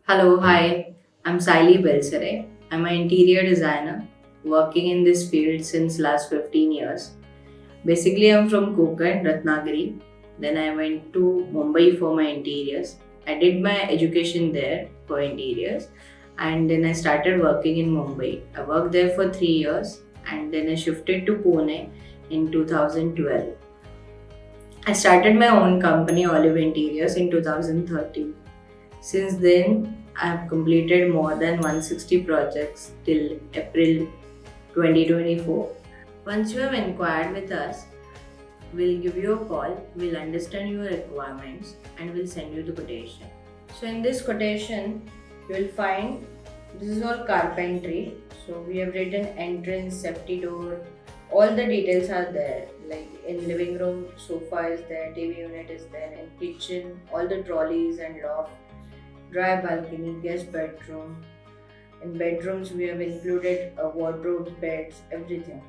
Hello, hi. I'm Saili Belsare. I'm an interior designer working in this field since last 15 years. Basically, I'm from Konkan, Ratnagiri. Then I went to Mumbai for my interiors. I did my education there for interiors and then I started working in Mumbai. I worked there for 3 years and then I shifted to Pune in 2012. I started my own company, Olive Interiors, in 2013. Since then, I have completed more than 160 projects till April 2024. Once you have inquired with us, we'll give you a call, we'll understand your requirements, and we'll send you the quotation. So, in this quotation, you will find this is all carpentry. So, we have written entrance, safety door, all the details are there. Like in living room, sofa is there, TV unit is there, in kitchen, all the trolleys and loft, dry balcony, guest bedroom. In bedrooms, we have included wardrobes, beds, everything.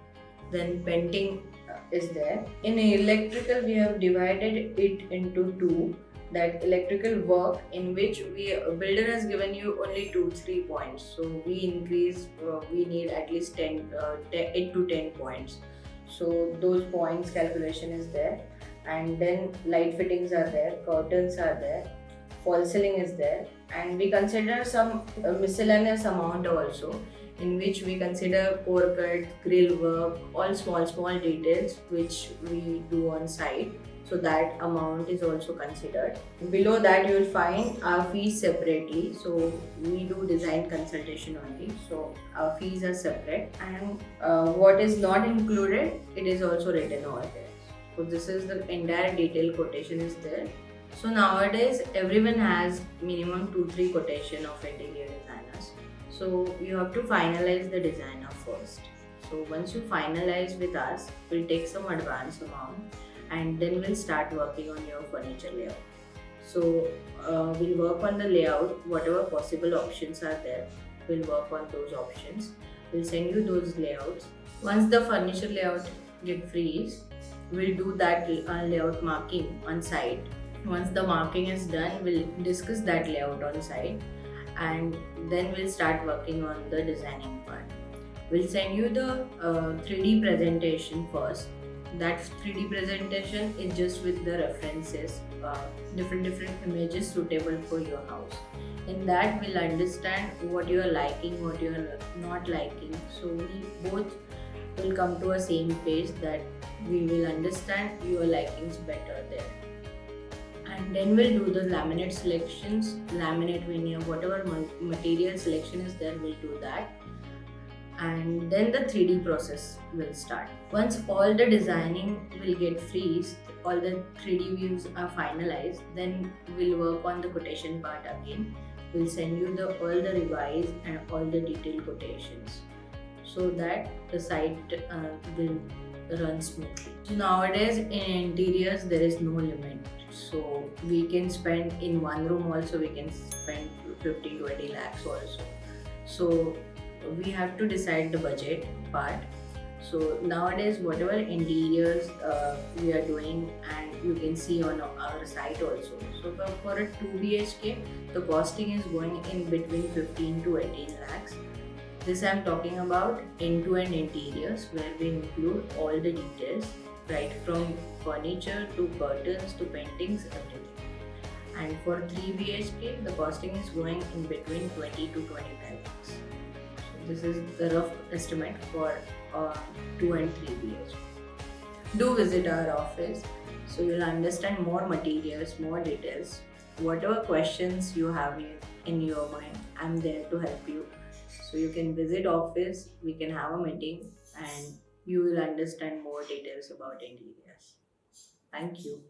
Then painting is there. In electrical, we have divided it into two. That electrical work in which we builder has given you only 2 3 points. So we increase. We need at least 8 to 10 points. So those points calculation is there, and then light fittings are there, curtains are there, false ceiling is there, and we consider some miscellaneous amount also, in which we consider core cut, grill work, all small details which we do on site. So that amount is also considered. Below that, you will find our fees separately. So we do design consultation only. So our fees are separate, and what is not included, it is also written over there. So this is the entire detail quotation is there. So nowadays everyone has minimum 2 3 quotation of interior designers. So you have to finalize the designer first. So once you finalize with us, we'll take some advance amount and then we'll start working on your furniture layout. So we'll work on the layout, whatever possible options are there, we'll work on those options. We'll send you those layouts. Once the furniture layout get freeze, we'll do that layout marking on site. Once the marking is done, we'll discuss that layout on site and then we'll start working on the designing part. We'll send you the 3D presentation first. That 3D presentation is just with the references, different images suitable for your house. In that, we'll understand what you are liking, what you are not liking. So we both will come to a same page that we will understand your likings better there. And then we'll do the laminate selections, laminate veneer, whatever material selection is there, we'll do that. And then the 3D process will start. Once all the designing will get freeze, all the 3D views are finalized, then we'll work on the quotation part again. We'll send you all the revised and all the detailed quotations so that the site will run smoothly. So nowadays in interiors there is no limit. So we can spend in one room also, we can spend 15 20 lakhs also. So we have to decide the budget part. So nowadays whatever interiors we are doing, and you can see on our site also. So for a 2 BHK, the costing is going in between 15 to 18 lakhs. This I am talking about end-to-end interiors, where we include all the details, right from furniture to curtains to paintings, everything. And for 3 BHK, the costing is going in between 20 to 25 lakhs. So this is the rough estimate for 2 and 3 BHK. Do visit our office so you'll understand more materials, more details. Whatever questions you have in your mind, I'm there to help you. So you can visit office, we can have a meeting, and you will understand more details about interiors. Thank you.